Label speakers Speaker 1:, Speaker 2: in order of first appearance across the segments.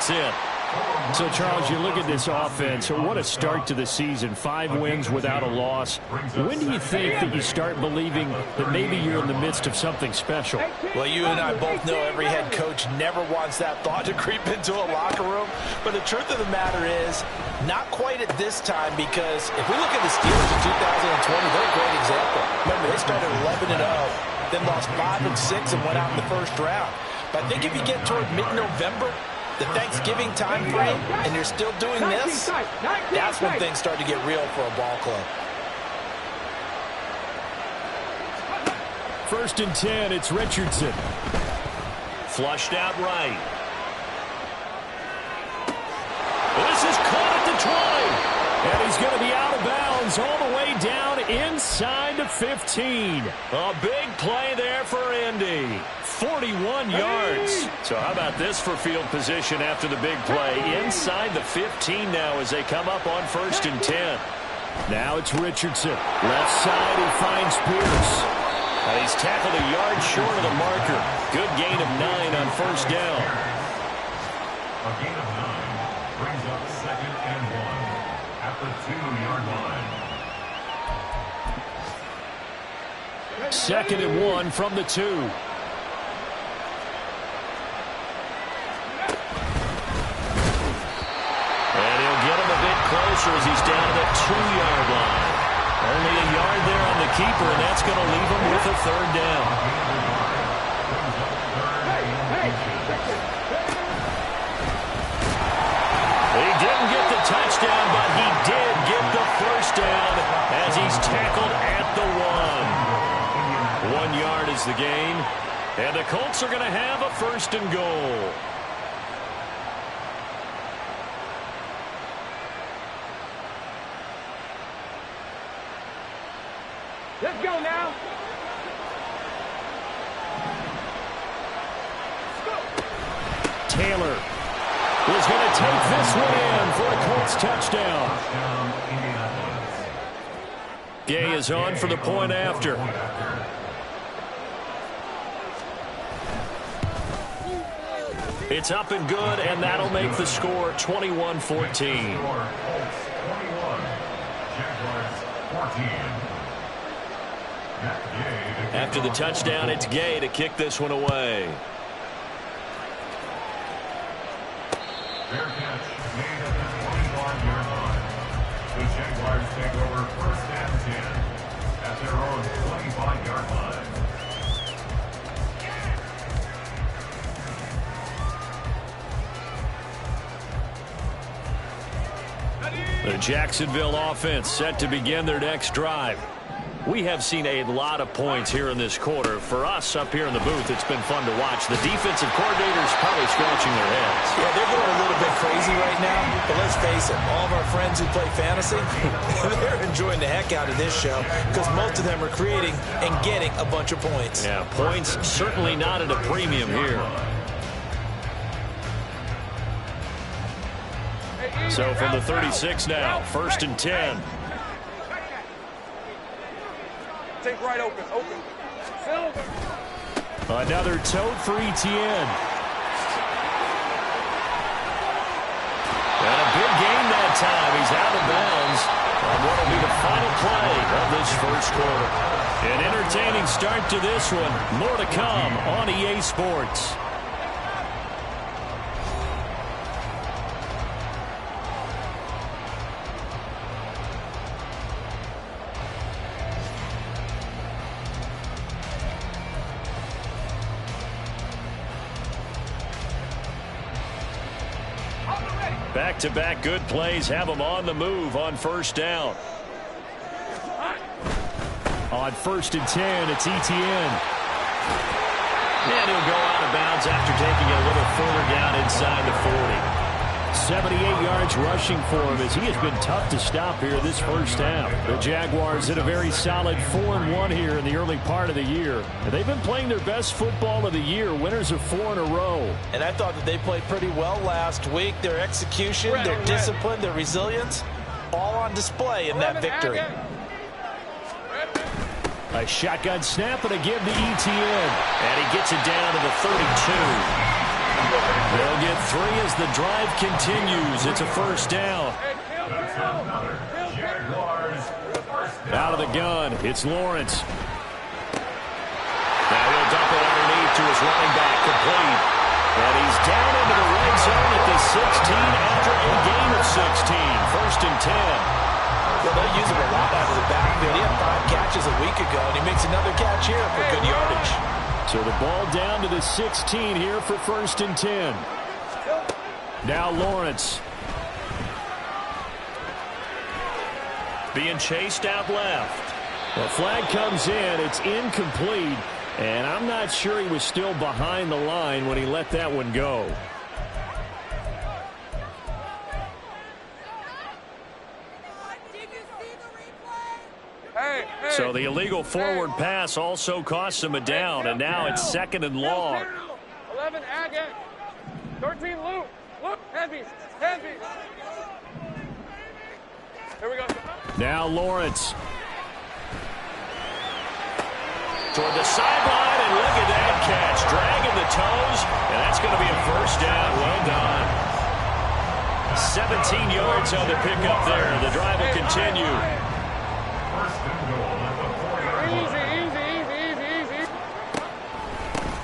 Speaker 1: checks in.
Speaker 2: So, Charles, you look at this offense, what a start to the season. 5 wins without a loss. When do you think that you start believing that maybe you're in the midst of something special?
Speaker 3: Well, you and I both know every head coach never wants that thought to creep into a locker room. But the truth of the matter is, not quite at this time, because if we look at the Steelers in 2020, they're a great example. Remember, they started 11-0, then lost 5 and 6 and went out in the first round. But I think if you get toward mid-November, the Thanksgiving time frame, and you're still doing this, that's when things start to get real for a ball club.
Speaker 2: 1st and 10, it's Richardson.
Speaker 1: Flushed out right. This is caught at the 20.
Speaker 2: And he's going to be out of bounds all the way down inside the 15.
Speaker 1: A big play there for Indy.
Speaker 2: 41 yards.
Speaker 1: So how about this for field position after the big play? Inside the 15 now as they come up on 1st and 10.
Speaker 2: Now it's Richardson. Left side, he finds Pierce.
Speaker 1: And he's tackled a yard short of the marker. Good gain of 9 on 1st down.
Speaker 4: A gain of 9 brings up 2nd and 1 at the 2-yard line.
Speaker 2: 2nd and 1 from the 2.
Speaker 1: Closer as he's down to the 2-yard line. Only a yard there on the keeper, and that's going to leave him with a 3rd down. He didn't get the touchdown, but he did get the 1st down as he's tackled at the 1. 1 yard is the gain, and the Colts are going to have a 1st and goal.
Speaker 5: Let's go now.
Speaker 2: Taylor is going to take this one in for a Colts touchdown.
Speaker 1: Gay is on for the point after. It's up and good, and that'll make the score 21-14.
Speaker 4: 21, Jaguars 14.
Speaker 1: After the touchdown, it's Gay to kick this one away.
Speaker 4: Fair catch made at the 21-yard line. The Jaguars take over 1st and 10 at their own 25-yard line.
Speaker 1: The Jacksonville offense set to begin their next drive. We have seen a lot of points here in this quarter. For us up here in the booth, it's been fun to watch. The defensive coordinators probably scratching their heads.
Speaker 3: Yeah, they're going a little bit crazy right now, but let's face it, all of our friends who play fantasy, they're enjoying the heck out of this show because most of them are creating and getting a bunch of points.
Speaker 1: Yeah, points certainly not at a premium here. So from the 36 now, 1st and 10.
Speaker 5: Take right open.
Speaker 2: Another tote for Etienne.
Speaker 1: And a big gain that time. He's out of bounds on what will be the final play of this 1st quarter. An entertaining start to this one. More to come on EA Sports. Back-to-back good plays have them on the move on 1st down.
Speaker 2: On 1st and 10, it's Etienne.
Speaker 1: And he'll go out of bounds after taking a little further down inside the 40.
Speaker 2: 78 yards rushing for him as he has been tough to stop here this 1st half. The Jaguars hit a very solid 4-1 here in the early part of the year. And they've been playing their best football of the year, winners of 4 in a row.
Speaker 3: And I thought that they played pretty well last week. Their execution, their discipline, their resilience, all on display in that victory.
Speaker 2: A shotgun snap and a give to Etienne. And he gets it down to the 32. They'll get 3 as the drive continues. It's a first down. Out of the gun, it's Lawrence.
Speaker 1: Now he'll dump it underneath to his running back, complete. And he's down into the red zone at the 16 after a gain of 16. First and 10.
Speaker 3: Well, they'll use him a lot out of the backfield. He had 5 catches a week ago, and he makes another catch here for good yardage.
Speaker 2: So the ball down to the 16 here for first and 10. Now Lawrence.
Speaker 1: Being chased out left.
Speaker 2: The flag comes in. It's incomplete. And I'm not sure he was still behind the line when he let that one go.
Speaker 1: So the illegal forward pass also costs him a down, and now it's second and long.
Speaker 5: 11, Agate. 13, Luke. Luke, heavy. Here we go.
Speaker 2: Now Lawrence.
Speaker 1: Toward the sideline, and look at that catch. Dragging the toes, and that's going to be a first down. Well done. 17 yards on the pickup there. The drive will continue.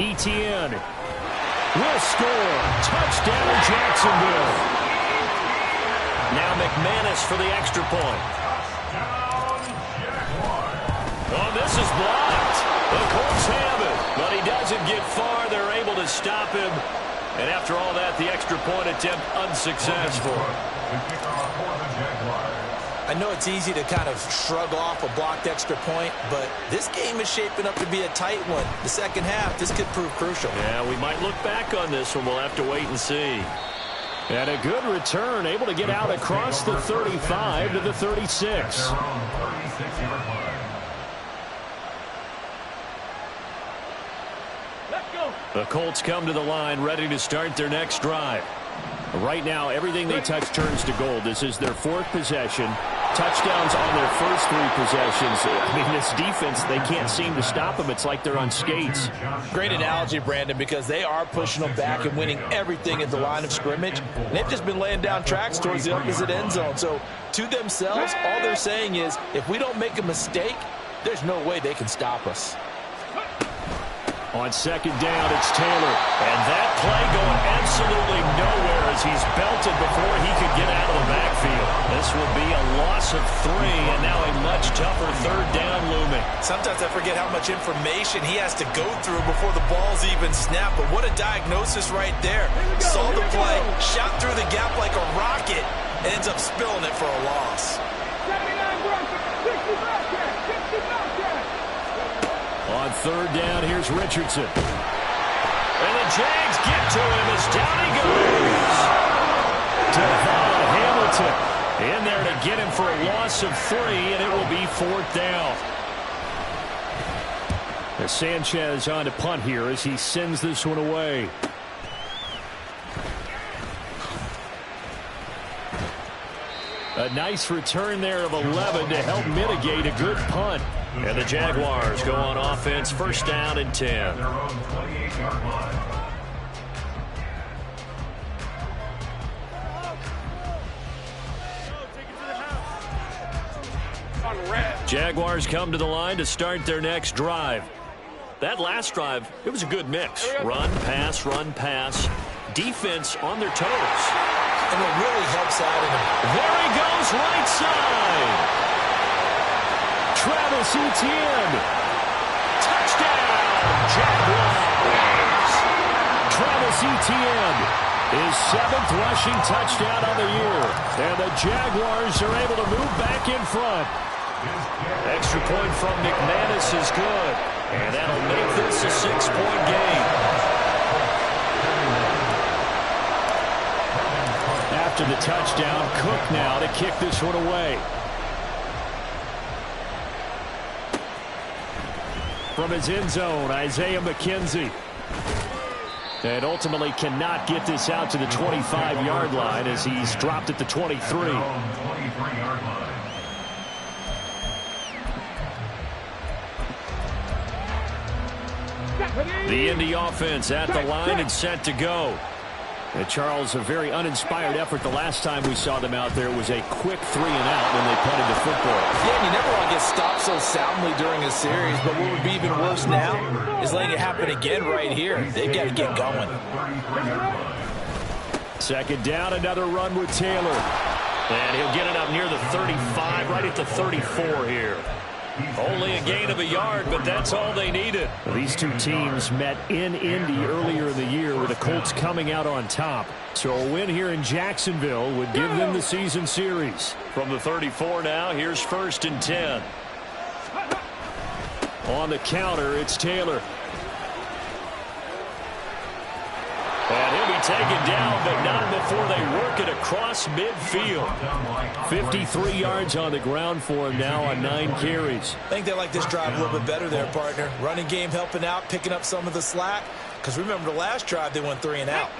Speaker 2: Etienne will score. Touchdown, Jacksonville.
Speaker 1: Now McManus for the extra point. Oh, this is blocked. The Colts have it, but he doesn't get far. They're able to stop him. And after all that, the extra point attempt unsuccessful.
Speaker 3: I know it's easy to kind of shrug off a blocked extra point, but this game is shaping up to be a tight one. The second half, this could prove crucial.
Speaker 1: Yeah, we might look back on this one. We'll have to wait and see.
Speaker 2: And a good return, able to get out across the 35 to the 36. The Colts come to the line ready to start their next drive. Right now, everything they touch turns to gold. This is their 4th possession. Touchdowns on their first 3 possessions. I mean, this defense, they can't seem to stop them. It's like they're on skates.
Speaker 3: Great analogy, Brandon, because they are pushing them back and winning everything at the line of scrimmage. And they've just been laying down tracks towards the opposite end zone. So, to themselves, all they're saying is, if we don't make a mistake, there's no way they can stop us.
Speaker 2: On second down, it's Taylor.
Speaker 1: And that play going absolutely nowhere as he's belted before he could get out of the backfield. This will be a loss of 3, and now a much tougher third down looming.
Speaker 3: Sometimes I forget how much information he has to go through before the ball's even snapped. But what a diagnosis right there. Saw the play, shot through the gap like a rocket, and ends up spilling it for a loss.
Speaker 2: On third down, here's Richardson.
Speaker 1: And the Jags get to him as down he goes.
Speaker 2: Devon Hamilton in there to get him for a loss of 3, and it will be 4th down. As Sanchez on to punt here as he sends this one away. A nice return there of 11 to help mitigate a good punt.
Speaker 1: And the Jaguars go on offense, first down and 10.
Speaker 2: Jaguars come to the line to start their next drive.
Speaker 1: That last drive, it was a good mix. Run, pass, defense on their toes.
Speaker 3: And it really helps out.
Speaker 1: There he goes, right side.
Speaker 2: Travis Etienne.
Speaker 1: Touchdown, Jaguars.
Speaker 2: Travis Etienne, his 7th rushing touchdown of the year. And the Jaguars are able to move back in front.
Speaker 1: Extra point from McManus is good. And that'll make this a 6-point game.
Speaker 2: After the touchdown, Cook now to kick this one away. From his end zone, Isaiah McKenzie. And ultimately cannot get this out to the 25-yard line as he's dropped at the 23. The Indy offense at the line and set to go. And Charles, a very uninspired effort. The last time we saw them out there was a quick 3-and-out when they punted the football.
Speaker 3: Yeah, and you never want to get stopped so soundly during a series, but what would be even worse now is letting it happen again right here. They've got to get going.
Speaker 2: Second down, another run with Taylor.
Speaker 1: And he'll get it up near the 35, right at the 34 here. Only a gain of a yard, but that's all they needed.
Speaker 2: These two teams met in Indy earlier in the year with the Colts coming out on top. So a win here in Jacksonville would give them the season series.
Speaker 1: From the 34 now, here's 1st and 10.
Speaker 2: On the counter, it's Taylor.
Speaker 1: And he'll be taken down, but not before they work it across midfield.
Speaker 2: 53 yards on the ground for him now on 9 carries.
Speaker 3: I think they like this drive a little bit better there, partner. Running game helping out, picking up some of the slack. Because remember the last drive, they went 3-and-out.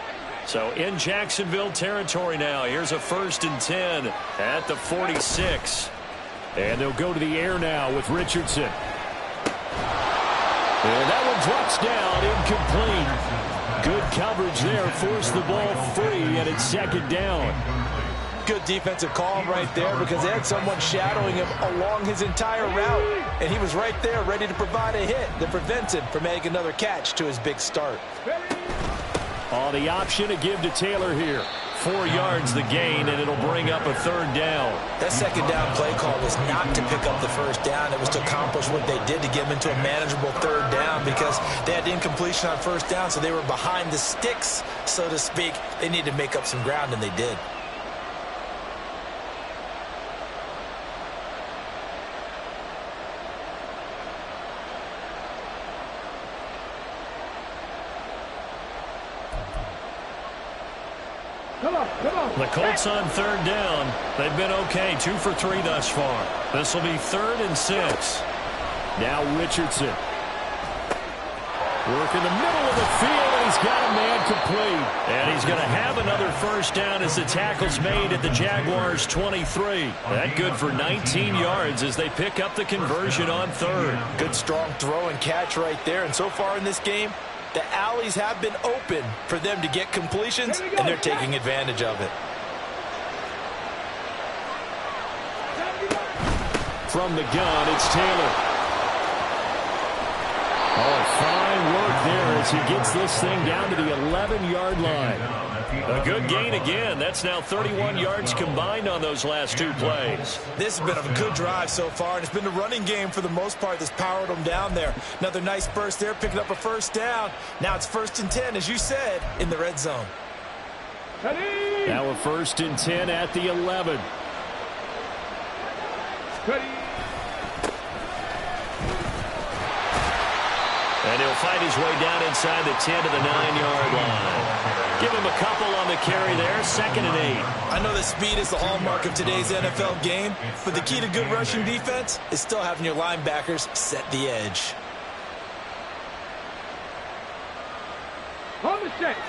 Speaker 1: So in Jacksonville territory now. Here's a 1st and 10 at the 46.
Speaker 2: And they'll go to the air now with Richardson. And that one drops down, incomplete. Good coverage there, forced the ball free, and it's 2nd down.
Speaker 3: Good defensive call right there because they had someone shadowing him along his entire route, and he was right there ready to provide a hit that prevents him from making another catch to his big start.
Speaker 2: On the option to give to Taylor here.
Speaker 1: 4 yards the gain, and it'll bring up a 3rd down.
Speaker 3: That 2nd down play call was not to pick up the 1st down. It was to accomplish what they did to get them into a manageable 3rd down because they had incompletion on 1st down, so they were behind the sticks, so to speak. They needed to make up some ground, and they did.
Speaker 1: The Colts on 3rd down. They've been okay, 2 for 3 thus far. This will be 3rd and 6.
Speaker 2: Now Richardson. Work in the middle of the field, and he's got a man complete.
Speaker 1: And he's going to have another 1st down as the tackle's made at the Jaguars' 23. That good for 19 yards as they pick up the conversion on 3rd.
Speaker 3: Good strong throw and catch right there. And so far in this game, the alleys have been open for them to get completions, and they're taking advantage of it.
Speaker 2: From the gun, it's Taylor. Oh, fine work there as he gets this thing down to the 11-yard line.
Speaker 1: A good gain again. That's now 31 yards combined on those last 2 plays.
Speaker 3: This has been a good drive so far, and it's been the running game for the most part that's powered them down there. Another nice burst there, picking up a 1st down. Now it's 1st and 10, as you said, in the red zone.
Speaker 2: Now a 1st and 10 at the 11.
Speaker 1: And he'll fight his way down inside the 10 to the 9-yard line. Give him a couple on the carry there, 2nd and 8.
Speaker 3: I know that speed is the hallmark of today's NFL game, but the key to good rushing defense is still having your linebackers set the edge.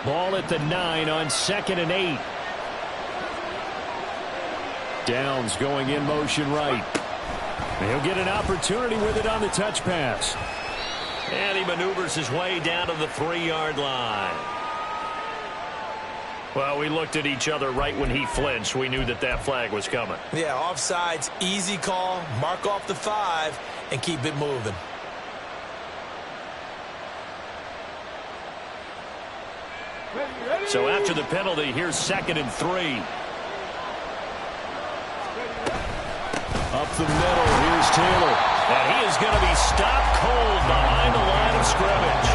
Speaker 2: Ball at the 9 on 2nd and 8. Downs going in motion right. He'll get an opportunity with it on the touch pass.
Speaker 1: And he maneuvers his way down to the 3-yard line. Well, we looked at each other right when he flinched. We knew that that flag was coming.
Speaker 3: Yeah, offsides, easy call, mark off the 5, and keep it moving.
Speaker 1: So after the penalty, here's 2nd and 3.
Speaker 2: Up the middle, here's Taylor.
Speaker 1: And he is going to be stopped cold behind the line of scrimmage.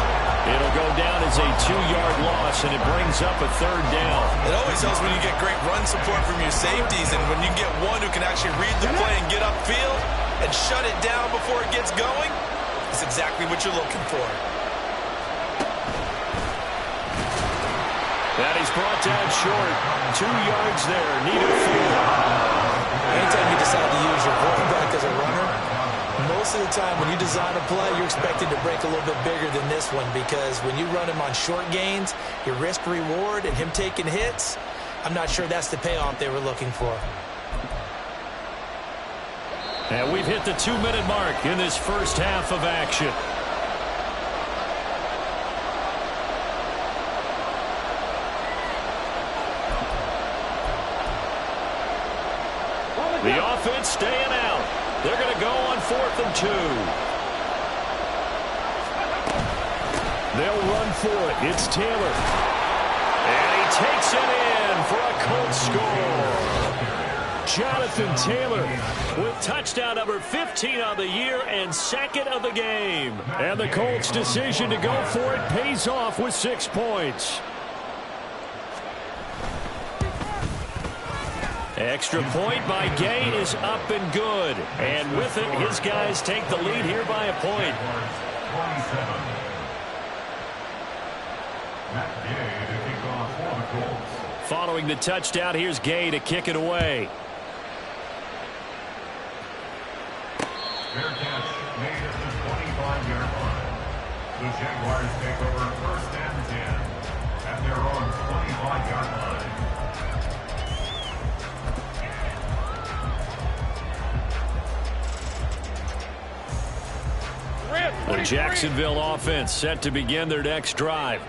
Speaker 1: It'll go down as a 2-yard loss, and it brings up a 3rd down.
Speaker 3: It always helps when you get great run support from your safeties, and when you get one who can actually read the play and get upfield and shut it down before it gets going, it's exactly what you're looking for.
Speaker 1: And he's brought down short. 2 yards there, needed 4.
Speaker 3: Anytime you decide to use your quarterback as a runner, most of the time when you design a play, you're expected to break a little bit bigger than this one because when you run him on short gains, your risk-reward and him taking hits, I'm not sure that's the payoff they were looking for.
Speaker 1: And we've hit the 2-minute mark in this first half of action. defense staying out. They're going to go on 4th and 2.
Speaker 2: They'll run for it. It's Taylor.
Speaker 1: And he takes it in for a Colts score.
Speaker 2: Jonathan Taylor
Speaker 1: with touchdown number 15 on the year and 2nd of the game.
Speaker 2: And the Colts' decision to go for it pays off with 6 points.
Speaker 1: Extra point by Gay is up and good. And with it, his guys take the lead here by a point.
Speaker 4: 27. Matt Gay to kick off for the Colts.
Speaker 1: Following the touchdown, here's Gay to kick it away.
Speaker 4: Fair catch made at the 25-yard line. The Jaguars take over 1st and 10 at their own 25-yard line.
Speaker 1: The Jacksonville offense set to begin their next drive.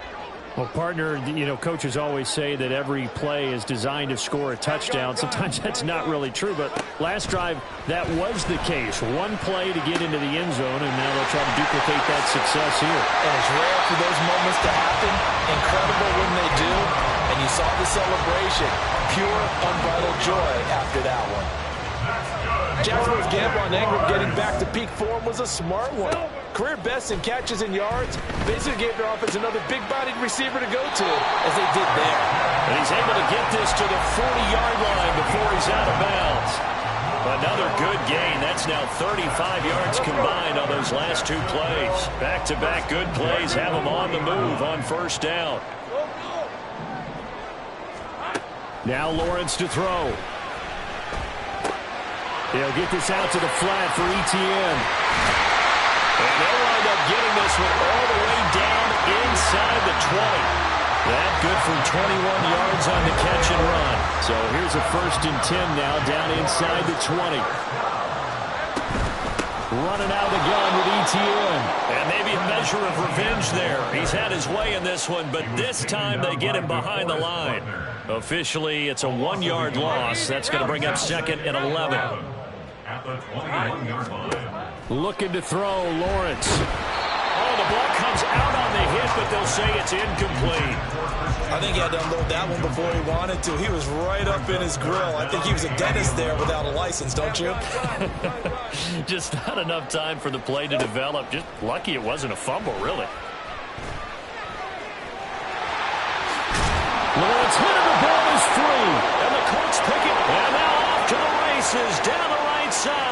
Speaker 2: Well, partner, coaches always say that every play is designed to score a touchdown. Sometimes that's not really true, but last drive, that was the case. One play to get into the end zone, and now they'll try to duplicate that success here.
Speaker 3: And it's rare for those moments to happen. Incredible when they do. And you saw the celebration. Pure, unbridled joy after that one. Jacksonville's gamble on Ingram getting back to peak form was a smart one. Career best in catches and yards. Basically gave their offense another big-bodied receiver to go to, as they did there.
Speaker 1: And he's able to get this to the 40-yard line before he's out of bounds. Another good gain. That's now 35 yards combined on those last 2 plays. Back-to-back good plays have him on the move on 1st down.
Speaker 2: Now Lawrence to throw. They'll get this out to the flat for Etienne.
Speaker 1: And they'll wind up getting this one all the way down inside the 20. That good for 21 yards on the catch and run.
Speaker 2: So here's a 1st and 10 now down inside the 20. Running out of the gun with Etienne.
Speaker 1: And maybe a measure of revenge there. He's had his way in this one, but this time they get him behind the line. Officially, it's a 1-yard loss. That's going to bring up 2nd and 11.
Speaker 4: At the 21-yard line.
Speaker 2: Looking to throw, Lawrence.
Speaker 1: Oh, the ball comes out on the hit, but they'll say it's incomplete.
Speaker 3: I think he had to unload that one before he wanted to. He was right up in his grill. I think he was a dentist there without a license, don't you?
Speaker 1: Just not enough time for the play to develop. Just lucky it wasn't a fumble, really.
Speaker 2: Lawrence hit him, the ball is free.
Speaker 1: And the Colts pick it. And now off to the races down the right side.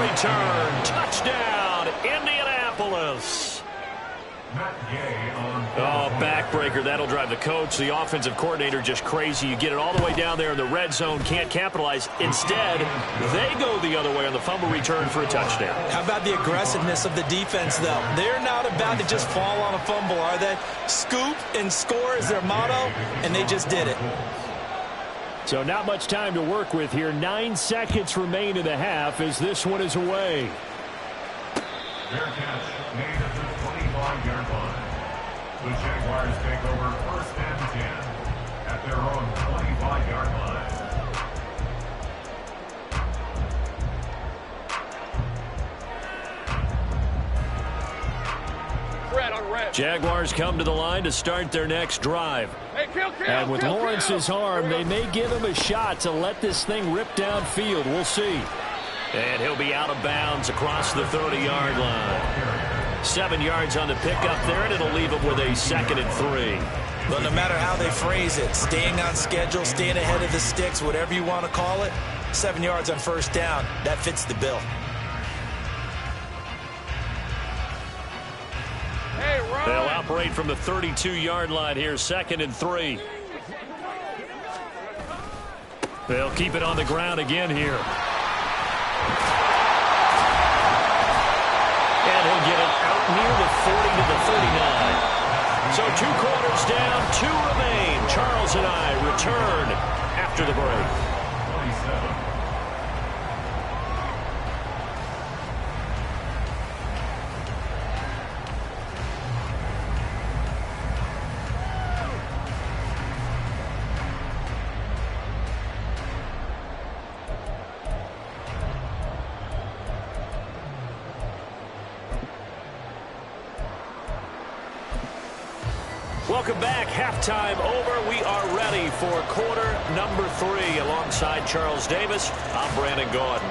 Speaker 1: Return. Touchdown, Indianapolis. Oh, backbreaker. That'll drive the coach, the offensive coordinator, just crazy. You get it all the way down there in the red zone, can't capitalize. Instead, they go the other way on the fumble return for a touchdown.
Speaker 3: How about the aggressiveness of the defense, though? They're not about to just fall on a fumble, are they? Scoop and score is their motto, and they just did it.
Speaker 2: So not much time to work with here. 9 seconds remain in the half as this one is away.
Speaker 4: Fair catch made at the 25-yard line. The Jaguars take over 1st and 10 at their own 25-yard line.
Speaker 1: Jaguars come to the line to start their next drive.
Speaker 2: And with Lawrence's arm, they may give him a shot to let this thing rip downfield. We'll see.
Speaker 1: And he'll be out of bounds across the 30-yard line. 7 yards on the pickup there, and it'll leave him with a 2nd and 3.
Speaker 3: But no matter how they phrase it, staying on schedule, staying ahead of the sticks, whatever you want to call it, 7 yards on 1st down, that fits the bill.
Speaker 1: They'll operate from the 32-yard line here, 2nd and 3. They'll keep it on the ground again here. And he'll get it out near the 40 to the 39. So 2 quarters down, 2 remain. Charles and I return after the break. Welcome back. Halftime over. We are ready for quarter number 3. Alongside Charles Davis, I'm Brandon Gaudin.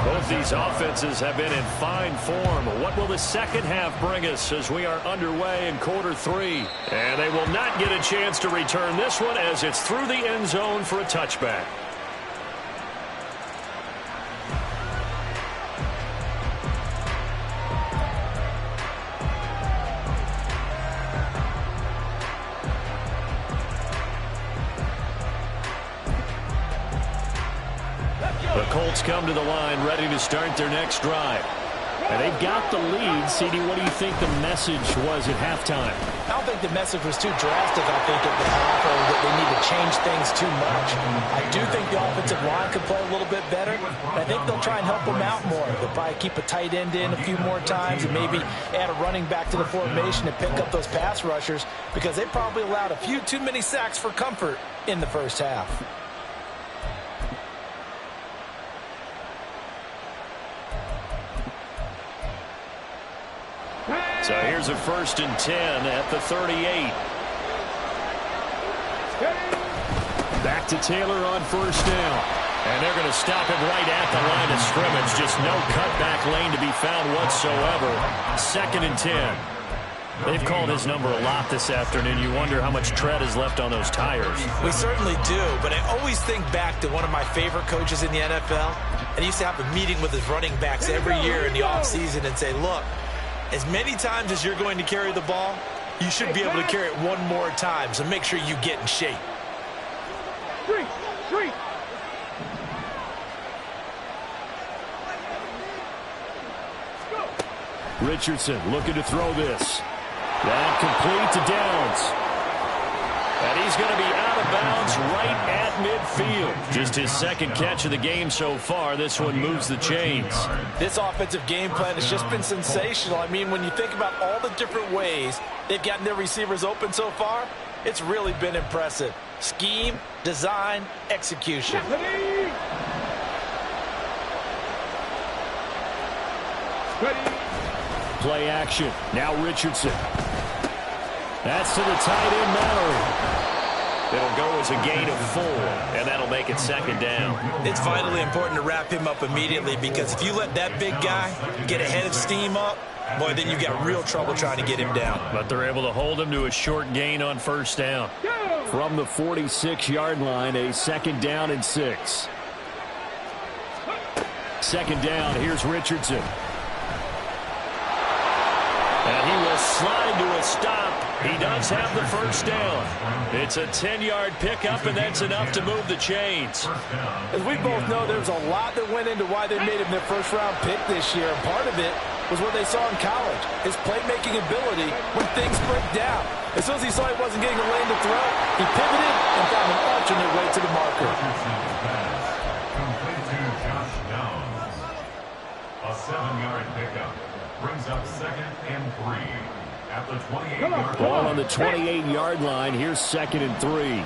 Speaker 1: Both these offenses have been in fine form. What will the second half bring us as we are underway in quarter 3? And they will not get a chance to return this one as it's through the end zone for a touchback. The Colts come to the line ready to start their next drive. And they've got the lead. CD, what do you think the message was at halftime?
Speaker 3: I don't think the message was too drastic, I think, at the half, or that they need to change things too much. I do think the offensive line could play a little bit better. And I think they'll try and help them out more. They'll probably keep a tight end in a few more times and maybe add a running back to the formation and pick up those pass rushers, because they probably allowed a few too many sacks for comfort in the first half.
Speaker 1: So here's a 1st and 10 at the 38. Back to Taylor on 1st down. And they're going to stop him right at the line of scrimmage. Just no cutback lane to be found whatsoever. 2nd and 10. They've called his number a lot this afternoon. You wonder how much tread is left on those tires.
Speaker 3: We certainly do, but I always think back to one of my favorite coaches in the NFL. And he used to have a meeting with his running backs every year in the offseason and say, look, as many times as you're going to carry the ball, you should be able to carry it one more time, so make sure you get in shape.
Speaker 2: Richardson looking to throw this. That complete to Downs.
Speaker 1: And he's going to be out of bounds right at midfield. Just his 2nd catch of the game so far. This one moves the chains.
Speaker 3: This offensive game plan has just been sensational. I mean, when you think about all the different ways they've gotten their receivers open so far, it's really been impressive. Scheme, design, execution.
Speaker 2: Play action. Now Richardson. That's to the tight end, Mallory.
Speaker 1: It'll go as a gain of 4, and that'll make it 2nd down.
Speaker 3: It's vitally important to wrap him up immediately, because if you let that big guy get ahead of steam up, boy, then you've got real trouble trying to get him down.
Speaker 1: But they're able to hold him to a short gain on 1st down.
Speaker 2: From the 46-yard line, a 2nd down and 6. 2nd down, here's Richardson.
Speaker 1: And he will slide to a stop. He does have the 1st down. It's a 10-yard pickup, and that's enough to move the chains.
Speaker 3: As we both know, there's a lot that went into why they made him their first-round pick this year. And part of it was what they saw in college, his playmaking ability when things break down. As soon as he saw he wasn't getting a lane to throw, he pivoted and found an alternate way to the marker.
Speaker 4: Complete to Josh Downs. A 7-yard pickup brings up 2nd and 3 at the 28-yard line.
Speaker 2: Ball on the 28-yard line. Here's 2nd and 3.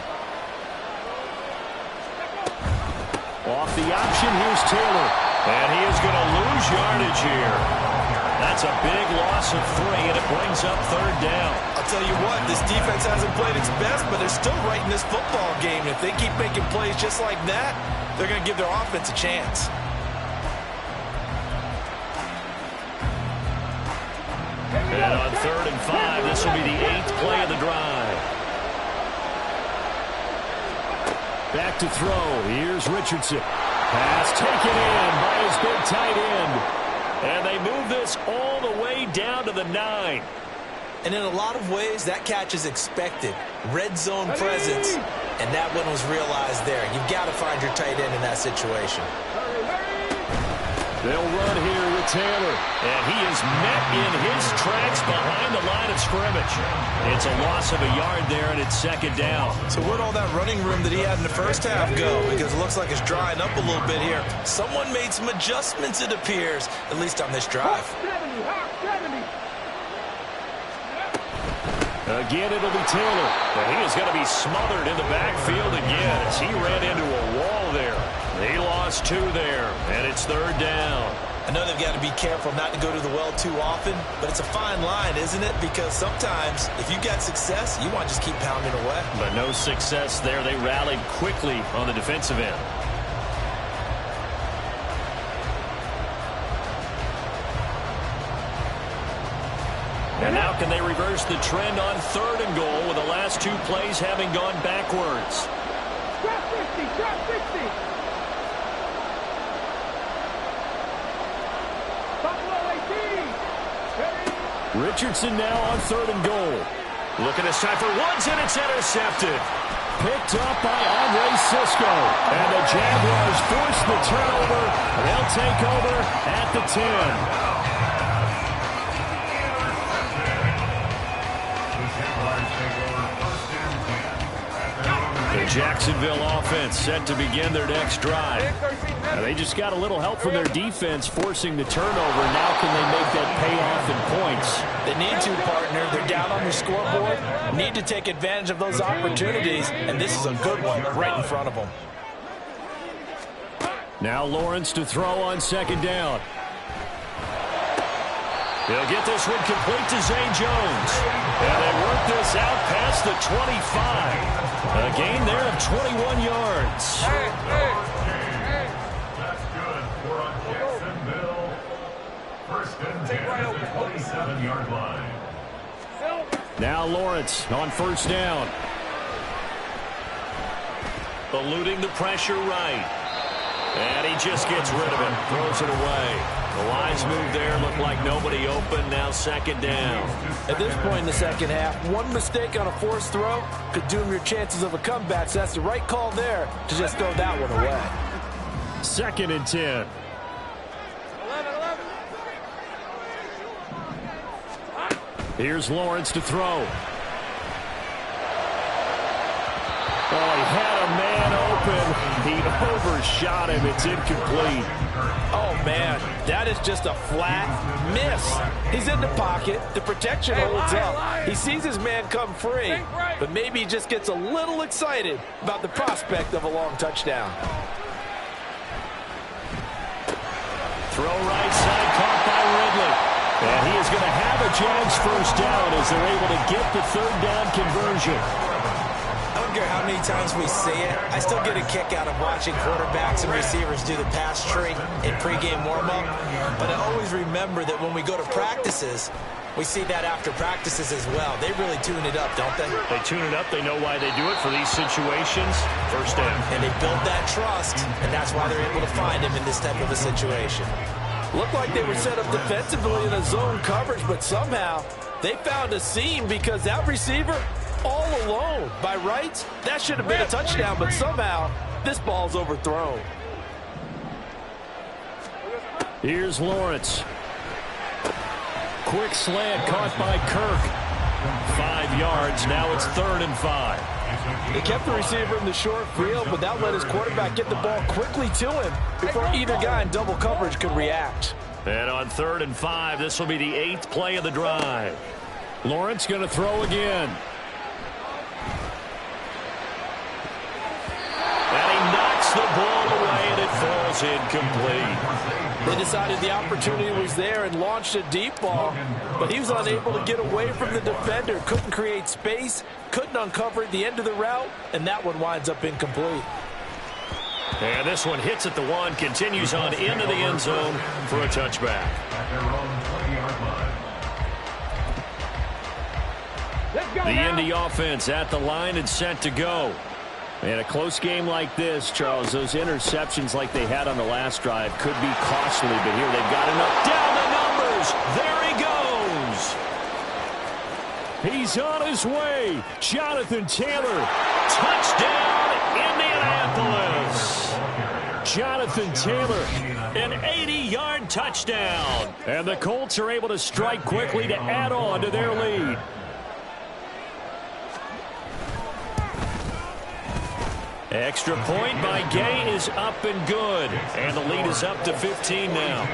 Speaker 2: Off the option, here's Taylor.
Speaker 1: And he is going to lose yardage here. That's a big loss of 3, and it brings up 3rd down.
Speaker 3: I'll tell you what, this defense hasn't played its best, but they're still right in this football game. If they keep making plays just like that, they're going to give their offense a chance.
Speaker 1: And on 3rd and 5, this will be the 8th play of the drive.
Speaker 2: Back to throw. Here's Richardson. Pass taken in by his big tight end.
Speaker 1: And they move this all the way down to the 9.
Speaker 3: And in a lot of ways, that catch is expected. Red zone presence, and that one was realized there. You've got to find your tight end in that situation.
Speaker 2: They'll run here with Taylor.
Speaker 1: And he is met in his tracks behind the line of scrimmage. It's a loss of a yard there, and it's 2nd down.
Speaker 3: So where'd all that running room that he had in the first half go? Because it looks like it's drying up a little bit here. Someone made some adjustments, it appears, at least on this drive.
Speaker 2: Again, it'll be Taylor.
Speaker 1: And he is going to be smothered in the backfield again as he ran into a wall there. He lost 2 there, and it's 3rd down.
Speaker 3: I know they've got to be careful not to go to the well too often, but it's a fine line, isn't it? Because sometimes if you've got success, you want to just keep pounding away.
Speaker 1: But no success there. They rallied quickly on the defensive end. And now can they reverse the trend on 3rd and goal with the last 2 plays having gone backwards?
Speaker 5: Drop 50, drop 50.
Speaker 2: Richardson now on 3rd and goal.
Speaker 1: Looking this time for Woods, and it's intercepted.
Speaker 2: Picked up by Andre Cisco. And the Jaguars force the turnover. They'll take over at the 10. The Jacksonville offense set to begin their next drive. Now, they just got a little help from their defense forcing the turnover. Now can they make that pay off in points?
Speaker 3: They need to, partner. They're down on the scoreboard. Need to take advantage of those opportunities, and this is a good one right in front of them.
Speaker 2: Now Lawrence to throw on 2nd down.
Speaker 1: They'll get this one complete to Zay Jones. And they work this out past the 25. A gain there of 21 yards.
Speaker 4: That's good for Jacksonville. 1st and 10 at the 27-yard line.
Speaker 2: Now Lawrence on 1st down.
Speaker 1: Eluding the pressure right. And he just gets rid of it. Throws it away. The wise move there. Looked like nobody open. Now 2nd down.
Speaker 3: At this point in the 2nd half, one mistake on a forced throw could doom your chances of a comeback. So that's the right call there to just throw that one away.
Speaker 2: 2nd and 10.
Speaker 5: 11.
Speaker 2: Here's Lawrence to throw. Oh, he had a man open. He overshot him. It's incomplete.
Speaker 3: Oh, man, that is just a flat miss. He's in the pocket. The protection holds up. He sees his man come free, but maybe he just gets a little excited about the prospect of a long touchdown.
Speaker 1: Throw right side, caught by Ridley. And he is going to have a Jags 1st down as they're able to get the 3rd down conversion.
Speaker 3: I don't care how many times we see it, I still get a kick out of watching quarterbacks and receivers do the pass tree in pregame warm-up. But I always remember that when we go to practices, we see that after practices as well. They really tune it up, don't they?
Speaker 1: They tune it up. They know why they do it for these situations. 1st down.
Speaker 3: And they build that trust, and that's why they're able to find him in this type of a situation. Looked like they were set up defensively in a zone coverage, but somehow they found a seam because that receiver all alone. By rights, that should have been a touchdown, but somehow this ball's overthrown.
Speaker 2: Here's Lawrence. Quick slant caught by Kirk. 5 yards. Now it's 3rd and 5.
Speaker 3: They kept the receiver in the short field, but that let his quarterback get the ball quickly to him before either guy in double coverage could react.
Speaker 1: And on 3rd and 5, this will be the 8th play of the drive.
Speaker 2: Lawrence going to throw again.
Speaker 1: And he knocks the ball away, and it falls incomplete.
Speaker 3: They decided the opportunity was there and launched a deep ball, but he was unable to get away from the defender, couldn't create space, couldn't uncover at the end of the route, and that one winds up incomplete.
Speaker 1: And this one hits at the 1, continues on into the end zone for a touchback.
Speaker 2: The Indy offense at the line and set to go. In a close game like this, Charles, those interceptions like they had on the last drive could be costly, but here they've got enough.
Speaker 1: Down the numbers. There he goes.
Speaker 2: He's on his way. Jonathan Taylor.
Speaker 1: Touchdown, Indianapolis.
Speaker 2: Jonathan Taylor.
Speaker 1: An 80-yard touchdown.
Speaker 2: And the Colts are able to strike quickly to add on to their lead.
Speaker 1: Extra point by Gay is up and good. And the lead is up to 15 now.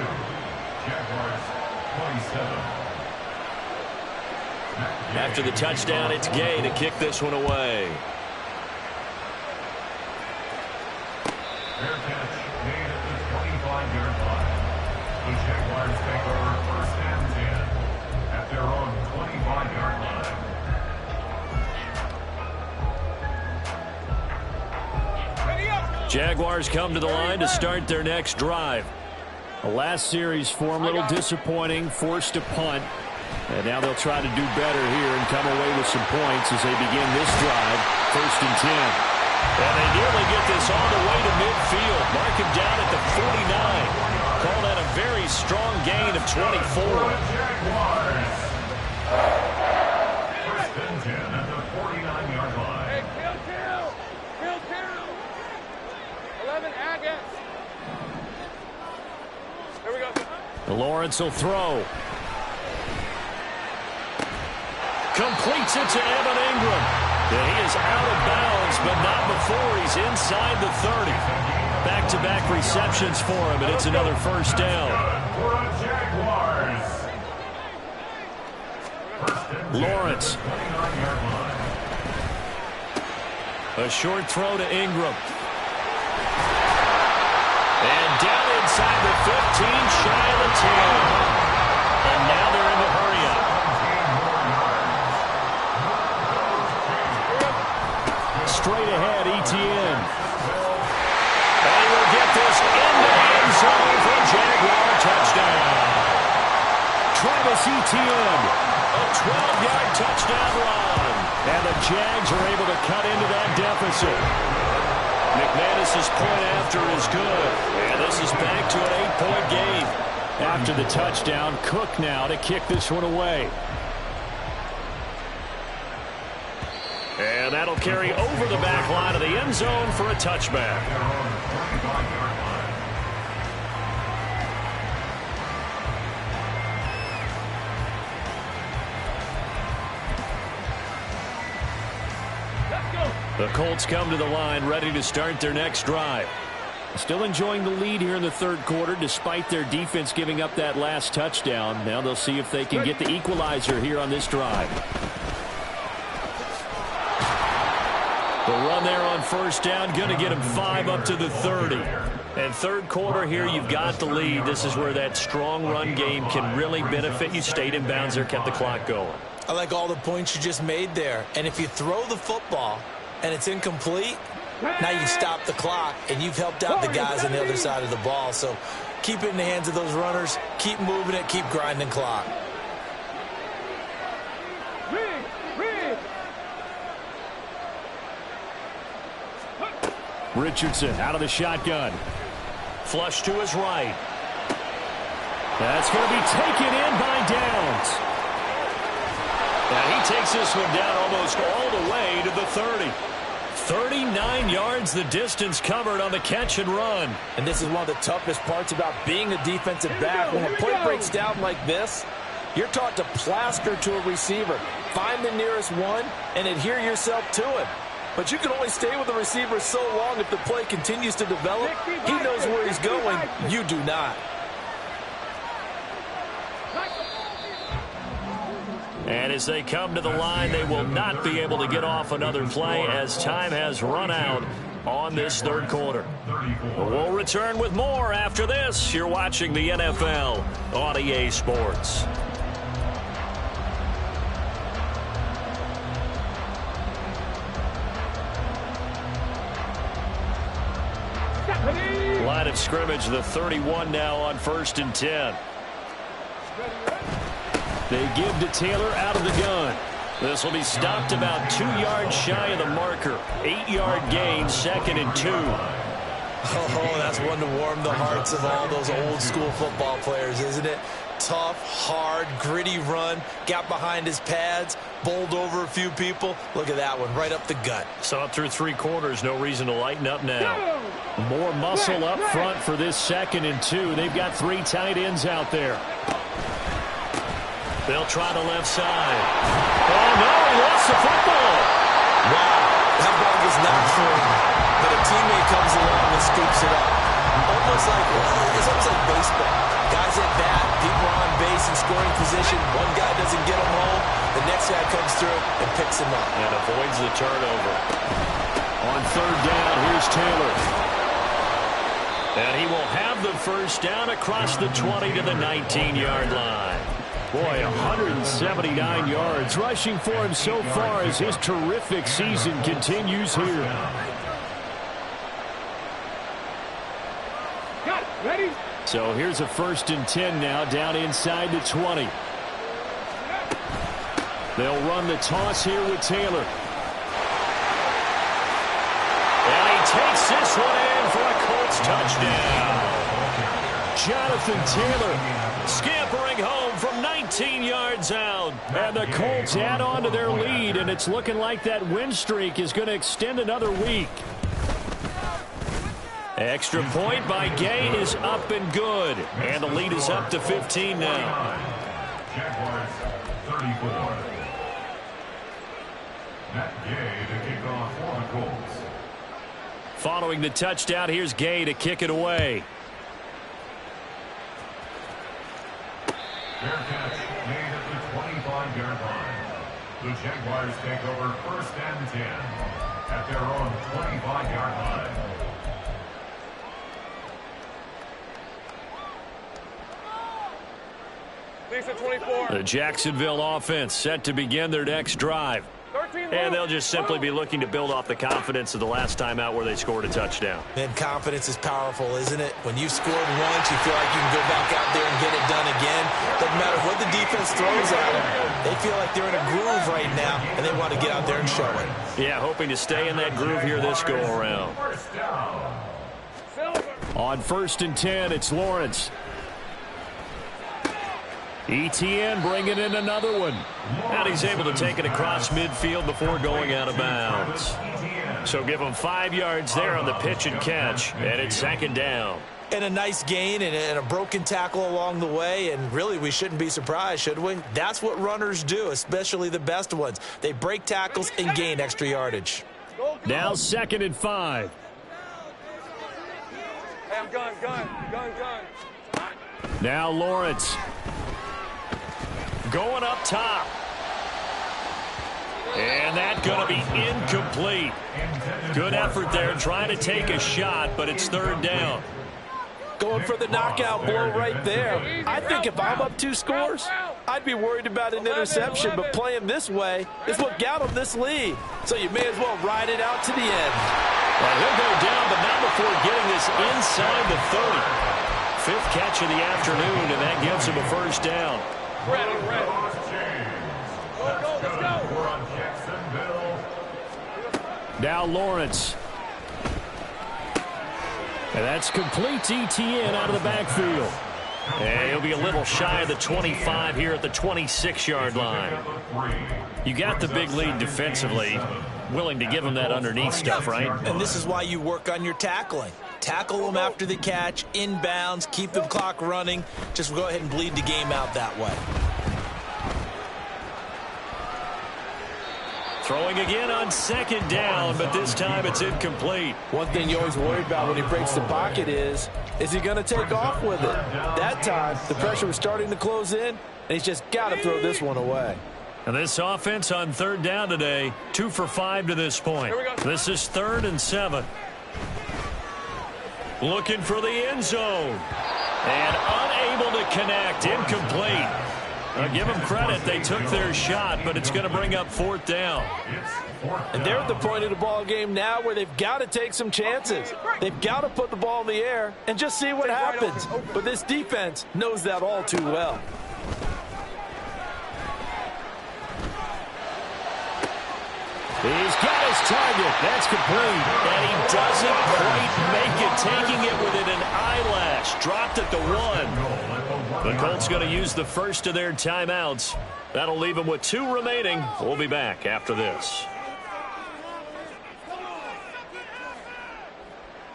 Speaker 1: After the touchdown, it's Gay to kick this one away.
Speaker 4: Fair catch made at the 25-yard line. The Jaguars take over first and 10 at their own 25-yard line.
Speaker 2: Jaguars come to the line to start their next drive. The last series for them, a little disappointing, forced to punt. And now they'll try to do better here and come away with some points as they begin this drive, first and 10.
Speaker 1: And they nearly get this all the way to midfield. Mark him down at the 49. Call that a very strong gain of 24.
Speaker 4: Jaguars. First and 10 at the 49-yard line.
Speaker 5: Hey, kill. 11 Agates. Here we go.
Speaker 2: Lawrence will throw.
Speaker 1: Completes it to Evan Ingram. Yeah, he is out of bounds, but not before he's inside the 30. Back-to-back receptions for him, and it's another first down.
Speaker 4: For the Jaguars.
Speaker 2: Lawrence.
Speaker 4: 49-yard line.
Speaker 1: A short throw to Ingram. And down inside the 15, shy of the 10. And now they're in the hurry-up.
Speaker 2: Straight ahead, Etienne.
Speaker 1: And he will get this into the end zone for a Jaguar touchdown.
Speaker 2: Travis Etienne.
Speaker 1: A 12-yard touchdown run.
Speaker 2: And the Jags are able to cut into that deficit.
Speaker 1: McManus's point after is good. And this is back to an 8-point game.
Speaker 2: After the touchdown, Cook now to kick this one away.
Speaker 1: And that'll carry over the back line of the end zone for a touchback. The Colts come to the line ready to start their next drive.
Speaker 2: Still enjoying the lead here in the third quarter despite their defense giving up that last touchdown. Now they'll see if they can get the equalizer here on this drive.
Speaker 1: The run there on first down, going to get him 5 up to the 30. And third quarter here, you've got the lead. This is where that strong run game can really benefit you. Stayed in bounds there, kept the clock going.
Speaker 3: I like all the points you just made there. And if you throw the football and it's incomplete, now you stop the clock and you've helped out the guys on the other side of the ball. So keep it in the hands of those runners. Keep moving it. Keep grinding clock.
Speaker 2: Richardson out of the shotgun.
Speaker 1: Flush to his right.
Speaker 2: That's going to be taken in by Downs.
Speaker 1: And he takes this one down almost all the way to the 30. 39 yards the distance covered on the catch and run.
Speaker 3: And this is one of the toughest parts about being a defensive back. When a play breaks down like this, you're taught to plaster to a receiver. Find the nearest one and adhere yourself to him. But you can only stay with the receiver so long if the play continues to develop. He knows where he's going. You do not.
Speaker 1: And as they come to the line, they will not be able to get off another play as time has run out on this third quarter. We'll return with more after this. You're watching the NFL on EA Sports. Line of scrimmage, the 31 now on first and 10.
Speaker 2: They give to Taylor out of the gun.
Speaker 1: This will be stopped about 2 yards shy of the marker. 8-yard gain, second and 2.
Speaker 3: Oh, that's one to warm the hearts of all those old school football players, isn't it? Tough, hard, gritty run. Got behind his pads, bowled over a few people. Look at that one, right up the gut.
Speaker 1: Saw it through 3 quarters. No reason to lighten up now.
Speaker 2: More muscle up front for this second and 2. They've got 3 tight ends out there.
Speaker 1: They'll try the left side. Oh, no, he lost the football.
Speaker 3: Wow, that ball was not for him. But a teammate comes along and scoops it up. It's almost like baseball. Guys at bat, people are on base in scoring position. One guy doesn't get him home. The next guy comes through and picks him up.
Speaker 1: And avoids the turnover.
Speaker 2: On third down, here's Taylor. And he will have the first down across the 20 to the 19-yard line. Boy, 179 yards rushing for him so far as his terrific season continues here.
Speaker 5: Ready?
Speaker 2: So here's a 1st and 10 now down inside the 20. They'll run the toss here with Taylor. And he takes this one in for a Colts touchdown. Jonathan Taylor scampering home from 19 yards out. And the Colts add on to their lead, and it's looking like that win streak is going to extend another week. Extra point by Gay is up and good. And the lead is up to 15 now.
Speaker 4: Jaguars 34. Matt Gay to kick off for the Colts.
Speaker 2: Following the touchdown, here's Gay to kick it away.
Speaker 4: Fair catch made at the 25-yard line. The Jaguars take over 1st and 10 at their own 25-yard line.
Speaker 5: Lisa 24.
Speaker 2: The Jacksonville offense set to begin their next drive. And they'll just simply be looking to build off the confidence of the last time out where they scored a touchdown.
Speaker 3: And confidence is powerful, isn't it? When you've scored once, you feel like you can go back out there and get it done again. Doesn't matter what the defense throws at them. They feel like they're in a groove right now, and they want to get out there and show it.
Speaker 2: Yeah, hoping to stay in that groove here this go-around. On 1st and 10, it's Lawrence. ETN bringing in another one. And he's able to take it across midfield before going out of bounds. So give him 5 yards there on the pitch and catch. And it's 2nd down.
Speaker 3: And a nice gain and a broken tackle along the way. And really, we shouldn't be surprised, should we? That's what runners do, especially the best ones. They break tackles and gain extra yardage.
Speaker 2: Now 2nd and 5.
Speaker 5: Hey, I'm gun.
Speaker 2: Now Lawrence. Going up top. And that's going to be incomplete. Good effort there trying to take a shot, but it's 3rd down.
Speaker 3: Going for the knockout blow right there. I think if I'm up 2 scores, I'd be worried about an interception, but playing this way is what got him this lead. So you may as well ride it out to the end.
Speaker 2: Well, he'll go down, but not before getting this inside the 30. 5th catch of the afternoon, and that gives him a 1st down.
Speaker 5: Red. Let's go.
Speaker 2: Now Lawrence. And that's complete to ETN out of the backfield. And he'll be a little shy of the 25 here at the 26-yard line. You got the big lead defensively. Willing to give him that underneath stuff, right?
Speaker 3: And this is why you work on your tackling. Tackle them after the catch, inbounds, keep the clock running. Just go ahead and bleed the game out that way.
Speaker 2: Throwing again on 2nd down, but this time it's incomplete.
Speaker 3: One thing you always worry about when he breaks the pocket is he going to take off with it? That time, the pressure was starting to close in, and he's just got to throw this one away.
Speaker 2: And this offense on 3rd down today, 2 for 5 to this point. This is 3rd and 7. Looking for the end zone. And unable to connect. Incomplete. Give them credit. They took their shot, but it's going to bring up 4th down.
Speaker 3: And they're at the point of the ball game now where they've got to take some chances. They've got to put the ball in the air and just see what happens. But this defense knows that all too well.
Speaker 2: He's got his target. That's complete. And he doesn't quite make it, taking it within an eyelash. Dropped at the 1. The Colts going to use the first of their timeouts. That'll leave them with 2 remaining. We'll be back after this.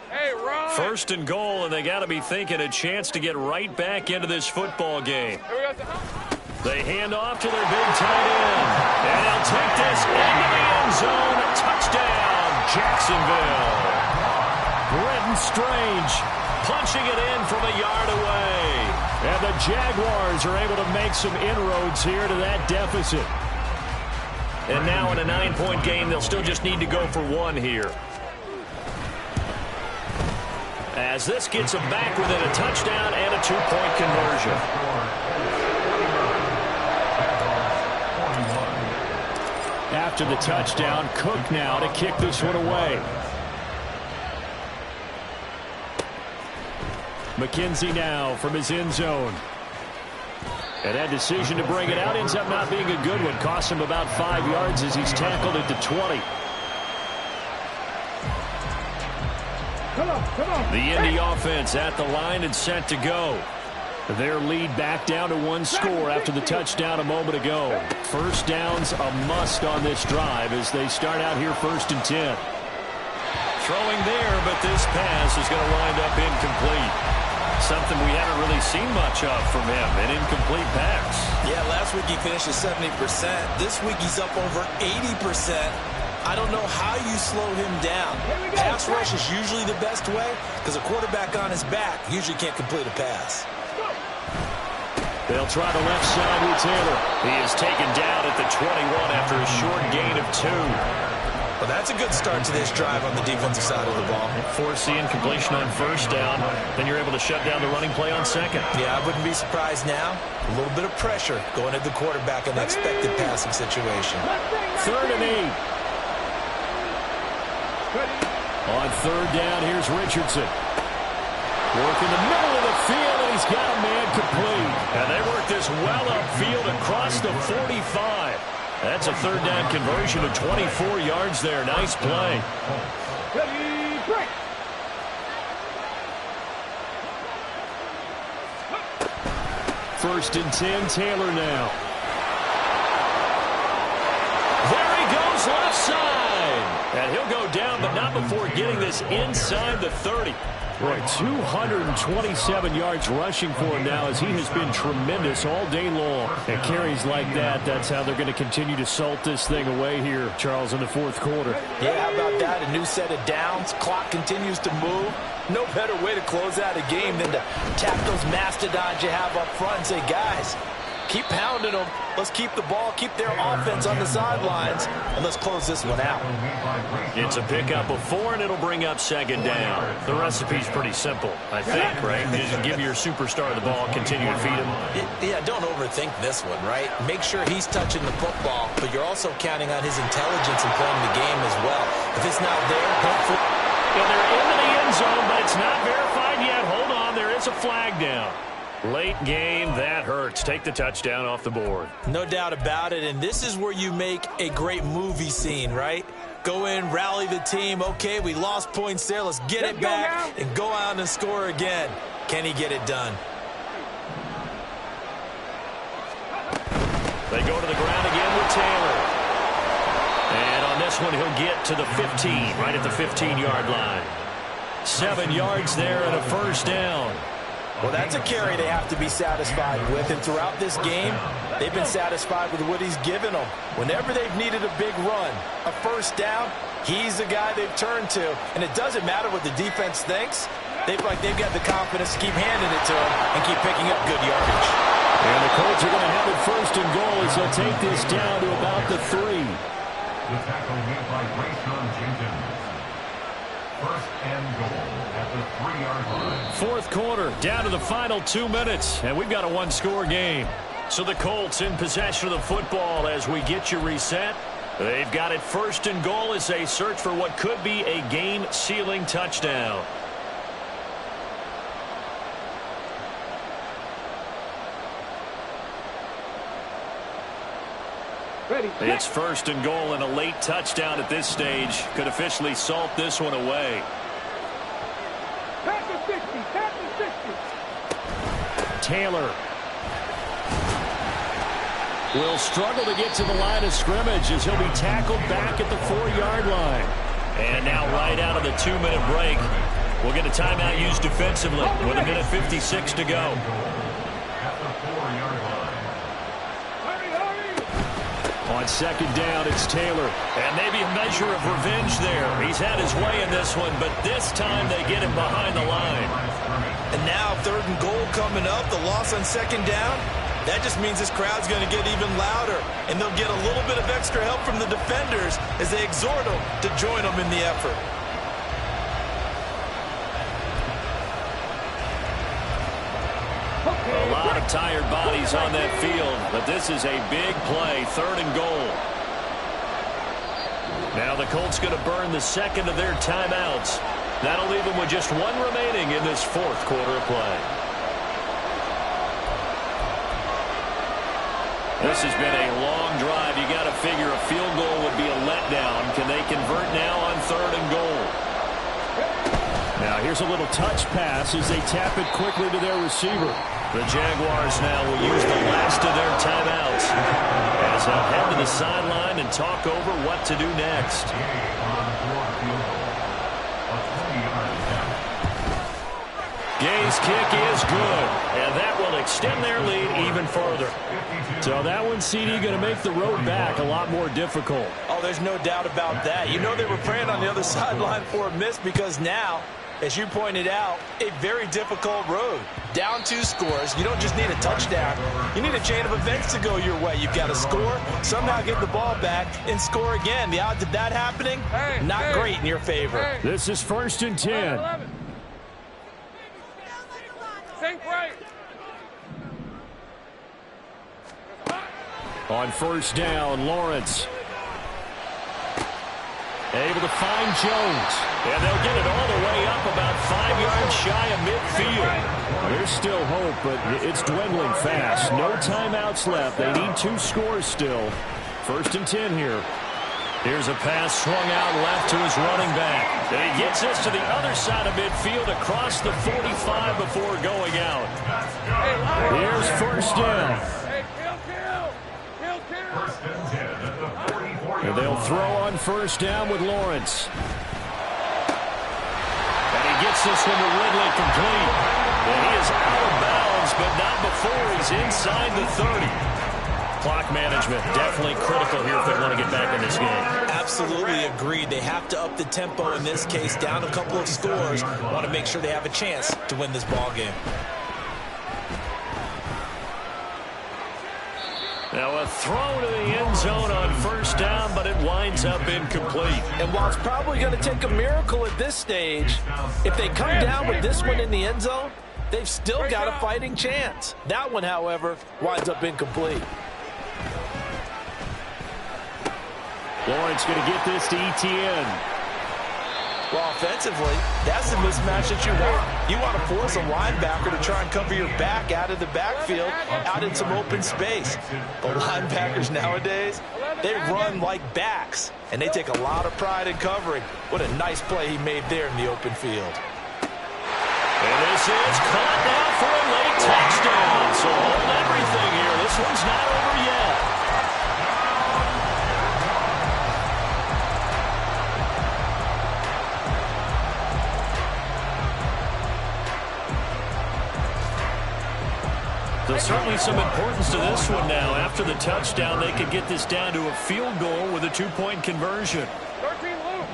Speaker 5: Hey, Ron.
Speaker 2: 1st and goal, and they got to be thinking a chance to get right back into this football game. They hand off to their big tight end. And they'll take this into the end zone. Touchdown, Jacksonville. Brenton Strange punching it in from a yard away. And the Jaguars are able to make some inroads here to that deficit. And now in a 9-point game, they'll still just need to go for 1 here.
Speaker 1: as this gets him back within a touchdown and a two-point conversion.
Speaker 2: After the touchdown, Cook now to kick this one away. McKenzie now from his end zone. And that decision to bring it out ends up not being a good one. Costs him about 5 yards as he's tackled at the 20. The Indy offense at the line and set to go. Their lead back down to one score after the touchdown a moment ago. First down's a must on this drive as they start out here 1st and 10.
Speaker 1: Throwing there, but this pass is going to wind up incomplete. Something we haven't really seen much of from him, an incomplete pass.
Speaker 3: Yeah, last week he finished at 70%. This week he's up over 80%. I don't know how you slow him down. Pass rush is usually the best way because a quarterback on his back usually can't complete a pass.
Speaker 2: They'll try the left side with Taylor.
Speaker 1: He is taken down at the 21 after a short gain of 2.
Speaker 3: Well, that's a good start to this drive on the defensive side of the ball.
Speaker 1: Force the incompletion on first down. Then you're able to shut down the running play on second.
Speaker 3: Yeah, I wouldn't be surprised now. A little bit of pressure going at the quarterback in the expected passing situation.
Speaker 2: 3rd and 8. On 3rd down, here's Richardson. Work in the middle of the field, and he's got a man complete.
Speaker 1: And they work this well upfield across the 45. That's a 3rd down conversion of 24 yards there. Nice play.
Speaker 5: Ready, break.
Speaker 2: 1st and 10, Taylor now.
Speaker 1: There he goes left side. And he'll go down, but not before getting this inside the 30.
Speaker 2: Boy, 227 yards rushing for him now as he has been tremendous all day long. And carries like that, that's how they're going to continue to salt this thing away here, Charles, in the 4th quarter.
Speaker 3: Yeah, how about that? A new set of downs. Clock continues to move. No better way to close out a game than to tap those mastodons you have up front and say, guys, keep pounding them. Let's keep the ball, keep their offense on the sidelines, and let's close this one out.
Speaker 1: It's a pickup of 4, and it'll bring up 2nd down. The recipe's pretty simple, I think, right? Just give your superstar the ball, continue to feed him.
Speaker 3: Yeah, don't overthink this one, right? Make sure he's touching the football, but you're also counting on his intelligence in playing the game as well. If it's not there, hopefully.
Speaker 1: Yeah, they're into the end zone, but it's not verified yet. Hold on, there is a flag down. Late game, that hurts. Take the touchdown off the board.
Speaker 3: No doubt about it, and this is where you make a great movie scene, right? Go in, rally the team. Okay, we lost points there. Let's get it back and go out and score again. Can he get it done?
Speaker 1: They go to the ground again with Taylor. And on this one, he'll get to the 15, right at the 15-yard line. 7 yards there and a 1st down.
Speaker 3: Well, that's a carry they have to be satisfied with. And throughout this game, they've been satisfied with what he's given them. Whenever they've needed a big run, a 1st down, he's the guy they've turned to. And it doesn't matter what the defense thinks. They've got the confidence to keep handing it to him and keep picking up good yardage.
Speaker 2: And the Colts are going to have it 1st and goal as they'll take this down to about the 3.
Speaker 4: The tackle made by Rayshon Jenkins. 1st and goal at the 3-yard line.
Speaker 1: 4th quarter, down to the final 2 minutes, and we've got a 1-score game. So the Colts in possession of the football as we get you reset. They've got it 1st and goal as they search for what could be a game-sealing touchdown. It's 1st and goal, and a late touchdown at this stage could officially salt this one away.
Speaker 2: Taylor will struggle to get to the line of scrimmage as he'll be tackled back at the 4-yard line.
Speaker 1: And now right out of the 2-minute break, we'll get a timeout used defensively with 1:56 to go.
Speaker 4: At the 4-yard line.
Speaker 2: On 2nd down, it's Taylor.
Speaker 1: And maybe a measure of revenge there. He's had his way in this one, but this time they get him behind the line.
Speaker 3: And now 3rd and goal coming up, the loss on 2nd down. That just means this crowd's going to get even louder, and they'll get a little bit of extra help from the defenders as they exhort them to join them in the effort.
Speaker 1: of tired bodies on that field, but this is a big play, 3rd and goal. Now the Colts going to burn the second of their timeouts. That'll leave them with just 1 remaining in this 4th quarter of play. This has been a long drive. You got to figure a field goal would be a letdown. Can they convert now on 3rd and goal?
Speaker 2: Now here's a little touch pass as they tap it quickly to their receiver.
Speaker 1: The Jaguars now will use the last of their timeouts as they'll head to the sideline and talk over what to do next. Gay's kick is good, and that will extend their lead even further.
Speaker 2: So that one, CD, going to make the road back a lot more difficult.
Speaker 3: Oh, there's no doubt about that. You know they were praying on the other sideline for a miss because now, as you pointed out, a very difficult road. Down 2 scores. You don't just need a touchdown. You need a chain of events to go your way. You've got to score, somehow get the ball back, and score again. The odds of that happening, not great in your favor.
Speaker 2: This is 1st and 10.
Speaker 5: Think right.
Speaker 2: On 1st down, Lawrence. Able to find Jones.
Speaker 1: And they'll get it all the way up about 5 yards shy of midfield.
Speaker 2: There's still hope, but it's dwindling fast. No timeouts left. They need 2 scores still. 1st and 10 here.
Speaker 1: Here's a pass swung out left to his running back. And he gets this to the other side of midfield across the 45 before going out.
Speaker 2: Here's 1st down.
Speaker 5: Hey, kill.
Speaker 2: And they'll throw on 1st down with Lawrence.
Speaker 1: And he gets this one to Ridley complete. And he is out of bounds, but not before he's inside the 30. Clock management definitely critical here if they want to get back in this game.
Speaker 3: Absolutely agreed. They have to up the tempo in this case, down a couple of scores. Want to make sure they have a chance to win this ball game.
Speaker 1: Now a throw to the end zone on 1st down, but it winds up incomplete.
Speaker 3: And while it's probably going to take a miracle at this stage, if they come down with this one in the end zone, they've still got a fighting chance. That one, however, winds up incomplete.
Speaker 2: Lawrence going to get this to Etienne.
Speaker 3: Well, offensively, that's the mismatch that you want. You want to force a linebacker to try and cover your back out of the backfield, out in some open space. But linebackers nowadays, they run like backs, and they take a lot of pride in covering. What a nice play he made there in the open field.
Speaker 1: And this is caught now for a late touchdown. So hold everything here. This one's not over yet. There's certainly some importance to this one now. After the touchdown, they could get this down to a field goal with a 2-point conversion.
Speaker 5: 13, Luke.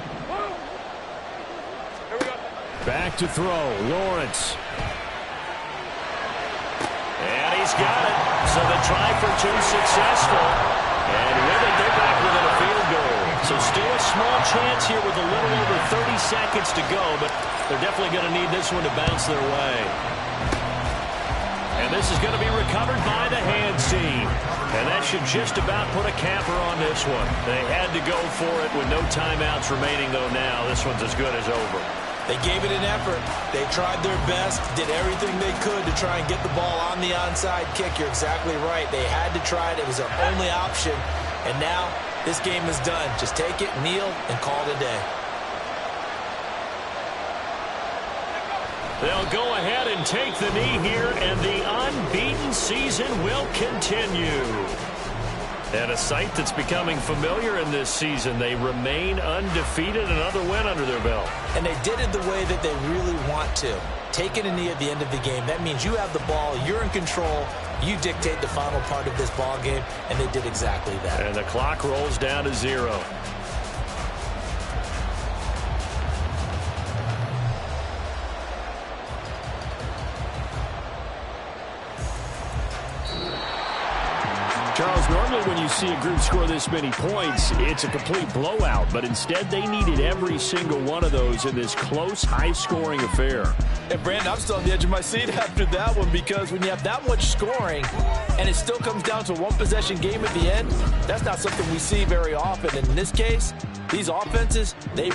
Speaker 5: Here we go.
Speaker 2: Back to throw, Lawrence.
Speaker 1: And he's got it. So the try for 2 successful. And with it, they're back within a field goal. So still a small chance here with a little over 30 seconds to go, but they're definitely going to need this one to bounce their way. And this is going to be recovered by the hands team. And that should just about put a capper on this one. They had to go for it with no timeouts remaining, though now this one's as good as over.
Speaker 3: They gave it an effort. They tried their best, did everything they could to try and get the ball on the onside kick. You're exactly right. They had to try it. It was their only option. And now this game is done. Just take it, kneel, and call it a day.
Speaker 1: They'll go ahead and take the knee here, and the unbeaten season will continue. And a sight that's becoming familiar in this season. They remain undefeated, another win under their belt.
Speaker 3: And they did it the way that they really want to. Taking a knee at the end of the game, that means you have the ball, you're in control, you dictate the final part of this ball game, and they did exactly that.
Speaker 1: And the clock rolls down to 0.
Speaker 2: Charles, normally when you see a group score this many points, it's a complete blowout. But instead, they needed every single one of those in this close, high-scoring affair.
Speaker 3: And, Brandon, I'm still on the edge of my seat after that one, because when you have that much scoring and it still comes down to a one-possession game at the end, that's not something we see very often. And in this case, these offenses, they